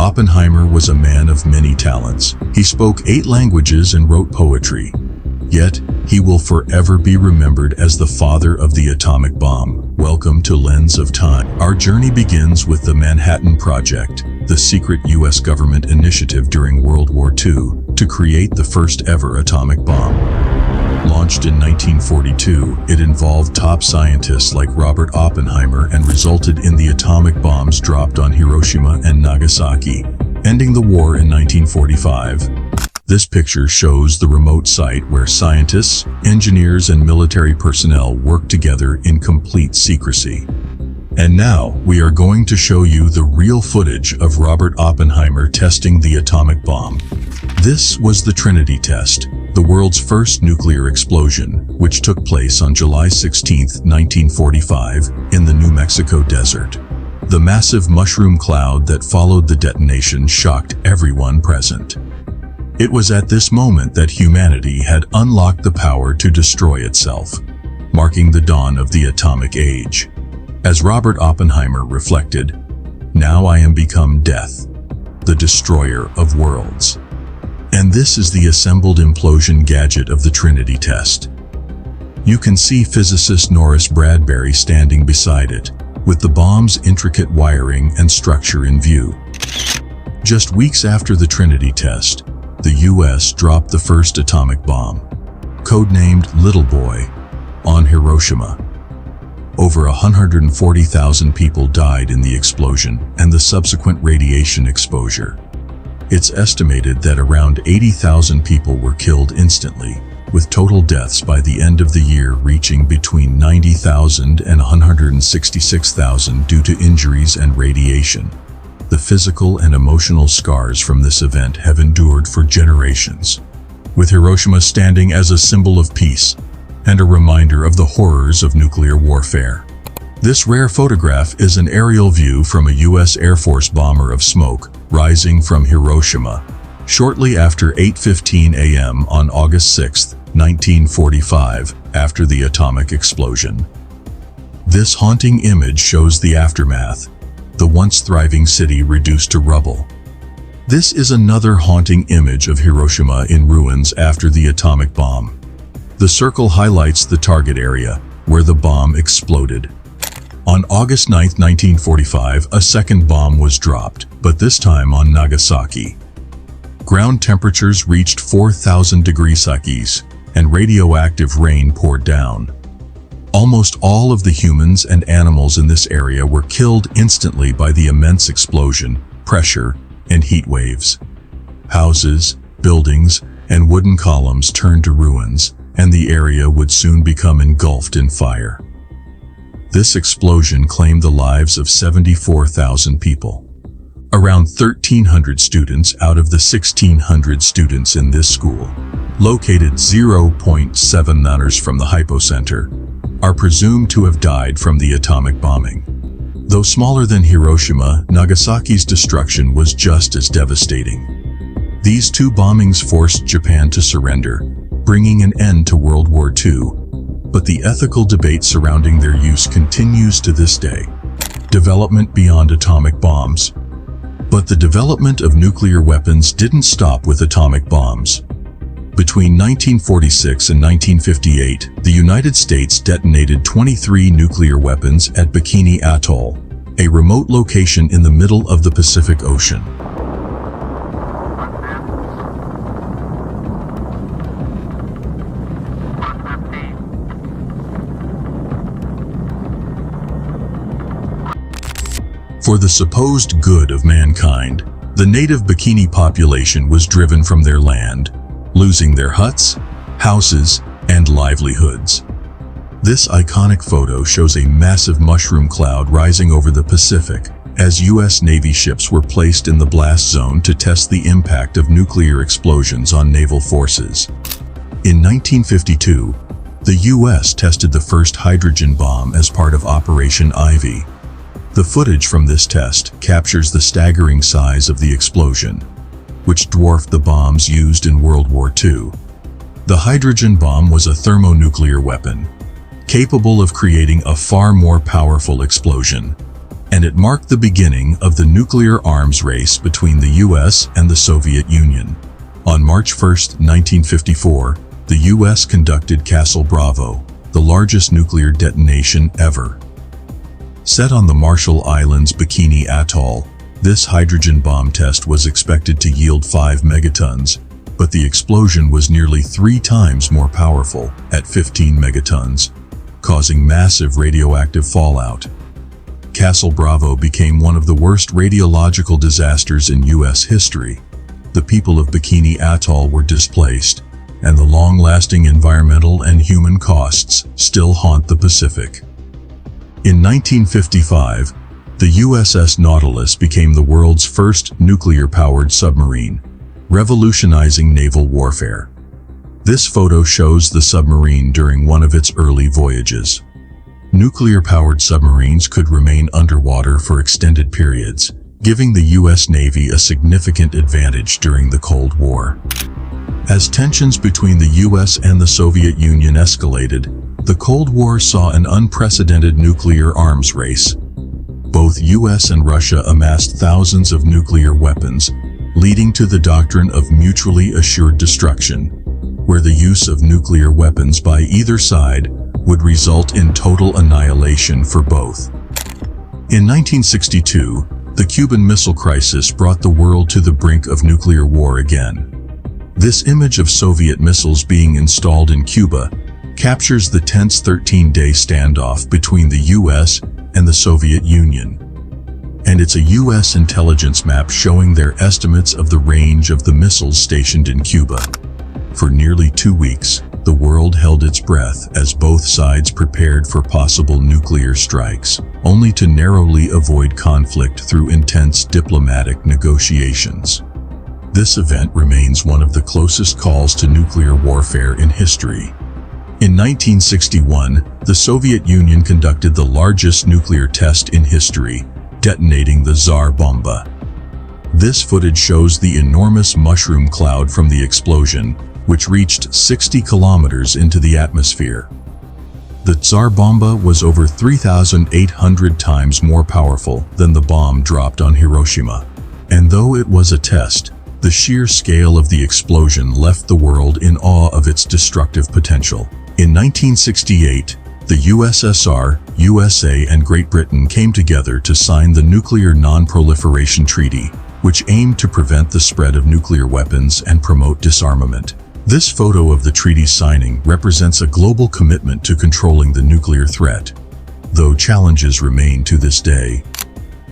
Oppenheimer was a man of many talents. He spoke 8 languages and wrote poetry. Yet, he will forever be remembered as the father of the atomic bomb. Welcome to Lens of Time. Our journey begins with the Manhattan Project, the secret U.S. government initiative during World War II to create the first ever atomic bomb. Launched in 1942, it involved top scientists like Robert Oppenheimer and resulted in the atomic bombs dropped on Hiroshima and Nagasaki, ending the war in 1945. This picture shows the remote site where scientists, engineers, and military personnel worked together in complete secrecy. And now, we are going to show you the real footage of Robert Oppenheimer testing the atomic bomb. This was the Trinity test, the world's first nuclear explosion, which took place on July 16, 1945, in the New Mexico desert. The massive mushroom cloud that followed the detonation shocked everyone present. It was at this moment that humanity had unlocked the power to destroy itself, marking the dawn of the atomic age. As Robert Oppenheimer reflected, "Now I am become death, the destroyer of worlds." And this is the assembled implosion gadget of the Trinity test. You can see physicist Norris Bradbury standing beside it, with the bomb's intricate wiring and structure in view. Just weeks after the Trinity test, the U.S. dropped the first atomic bomb, codenamed Little Boy, on Hiroshima. Over 140,000 people died in the explosion and the subsequent radiation exposure. It's estimated that around 80,000 people were killed instantly, with total deaths by the end of the year reaching between 90,000 and 166,000 due to injuries and radiation. The physical and emotional scars from this event have endured for generations, with Hiroshima standing as a symbol of peace and a reminder of the horrors of nuclear warfare. This rare photograph is an aerial view from a U.S. Air Force bomber of smoke rising from Hiroshima, shortly after 8:15 a.m. on August 6, 1945, after the atomic explosion. This haunting image shows the aftermath, the once thriving city reduced to rubble. This is another haunting image of Hiroshima in ruins after the atomic bomb. The circle highlights the target area, where the bomb exploded. On August 9, 1945, a second bomb was dropped, but this time on Nagasaki. Ground temperatures reached 4,000 degrees Celsius, and radioactive rain poured down. Almost all of the humans and animals in this area were killed instantly by the immense explosion, pressure, and heat waves. Houses, buildings, and wooden columns turned to ruins, and the area would soon become engulfed in fire. This explosion claimed the lives of 74,000 people. Around 1,300 students out of the 1,600 students in this school, located 0.7 km from the hypocenter, are presumed to have died from the atomic bombing. Though smaller than Hiroshima, Nagasaki's destruction was just as devastating. These 2 bombings forced Japan to surrender, bringing an end to World War II. But the ethical debate surrounding their use continues to this day. Development beyond atomic bombs. But the development of nuclear weapons didn't stop with atomic bombs. Between 1946 and 1958, the United States detonated 23 nuclear weapons at Bikini Atoll, a remote location in the middle of the Pacific Ocean. For the supposed good of mankind, the native Bikini population was driven from their land, losing their huts, houses, and livelihoods. This iconic photo shows a massive mushroom cloud rising over the Pacific as U.S. Navy ships were placed in the blast zone to test the impact of nuclear explosions on naval forces. In 1952, the U.S. tested the first hydrogen bomb as part of Operation Ivy. The footage from this test captures the staggering size of the explosion, which dwarfed the bombs used in World War II. The hydrogen bomb was a thermonuclear weapon, capable of creating a far more powerful explosion. and it marked the beginning of the nuclear arms race between the US and the Soviet Union. On March 1, 1954, the US conducted Castle Bravo, the largest nuclear detonation ever. Set on the Marshall Islands' Bikini Atoll, this hydrogen bomb test was expected to yield 5 megatons, but the explosion was nearly 3 times more powerful, at 15 megatons, causing massive radioactive fallout. Castle Bravo became one of the worst radiological disasters in US history. The people of Bikini Atoll were displaced, and the long-lasting environmental and human costs still haunt the Pacific. In 1955, the USS Nautilus became the world's first nuclear-powered submarine, revolutionizing naval warfare. This photo shows the submarine during one of its early voyages. Nuclear-powered submarines could remain underwater for extended periods, giving the US Navy a significant advantage during the Cold War. As tensions between the US and the Soviet Union escalated, the Cold War saw an unprecedented nuclear arms race. Both US and Russia amassed thousands of nuclear weapons, leading to the doctrine of mutually assured destruction, where the use of nuclear weapons by either side would result in total annihilation for both. In 1962, the Cuban Missile Crisis brought the world to the brink of nuclear war again. This image of Soviet missiles being installed in Cuba captures the tense 13-day standoff between the US and the Soviet Union. And it's a US intelligence map showing their estimates of the range of the missiles stationed in Cuba. For nearly 2 weeks, the world held its breath as both sides prepared for possible nuclear strikes, only to narrowly avoid conflict through intense diplomatic negotiations. This event remains one of the closest calls to nuclear warfare in history. In 1961, the Soviet Union conducted the largest nuclear test in history, detonating the Tsar Bomba. This footage shows the enormous mushroom cloud from the explosion, which reached 60 kilometers into the atmosphere. The Tsar Bomba was over 3,800 times more powerful than the bomb dropped on Hiroshima. And though it was a test, the sheer scale of the explosion left the world in awe of its destructive potential. In 1968, the USSR, USA, and Great Britain came together to sign the Nuclear Non-Proliferation Treaty, which aimed to prevent the spread of nuclear weapons and promote disarmament. This photo of the treaty signing represents a global commitment to controlling the nuclear threat, though challenges remain to this day.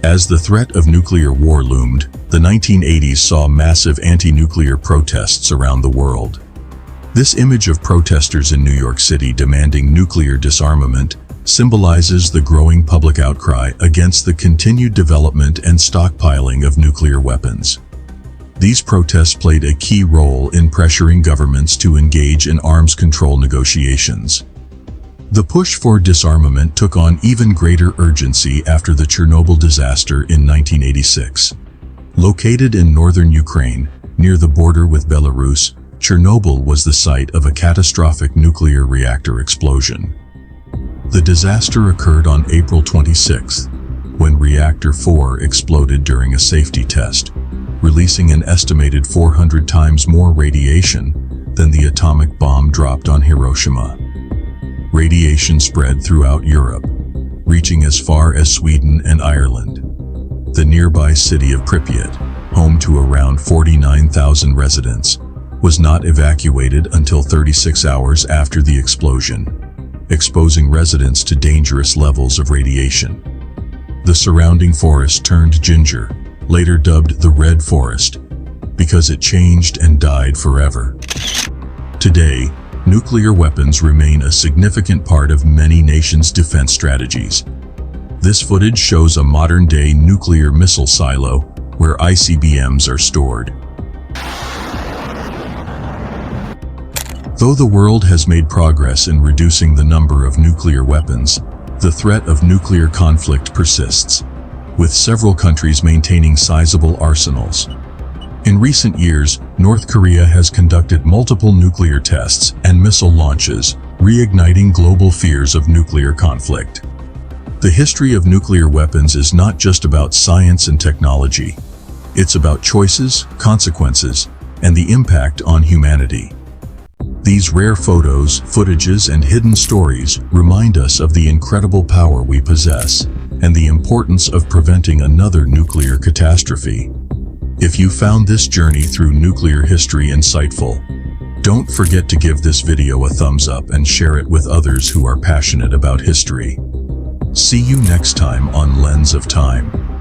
As the threat of nuclear war loomed, the 1980s saw massive anti-nuclear protests around the world. This image of protesters in New York City demanding nuclear disarmament symbolizes the growing public outcry against the continued development and stockpiling of nuclear weapons. These protests played a key role in pressuring governments to engage in arms control negotiations. The push for disarmament took on even greater urgency after the Chernobyl disaster in 1986. Located in northern Ukraine, near the border with Belarus, Chernobyl was the site of a catastrophic nuclear reactor explosion. The disaster occurred on April 26, when Reactor 4 exploded during a safety test, releasing an estimated 400 times more radiation than the atomic bomb dropped on Hiroshima. Radiation spread throughout Europe, reaching as far as Sweden and Ireland. The nearby city of Pripyat, home to around 49,000 residents, was not evacuated until 36 hours after the explosion, exposing residents to dangerous levels of radiation. The surrounding forest turned ginger, later dubbed the Red Forest, because it changed and died forever. Today, nuclear weapons remain a significant part of many nations' defense strategies. This footage shows a modern-day nuclear missile silo where ICBMs are stored. Though the world has made progress in reducing the number of nuclear weapons, the threat of nuclear conflict persists, with several countries maintaining sizable arsenals. In recent years, North Korea has conducted multiple nuclear tests and missile launches, reigniting global fears of nuclear conflict. The history of nuclear weapons is not just about science and technology. It's about choices, consequences, and the impact on humanity. These rare photos, footages, and hidden stories remind us of the incredible power we possess and the importance of preventing another nuclear catastrophe. If you found this journey through nuclear history insightful, don't forget to give this video a thumbs up and share it with others who are passionate about history. See you next time on Lens of Time.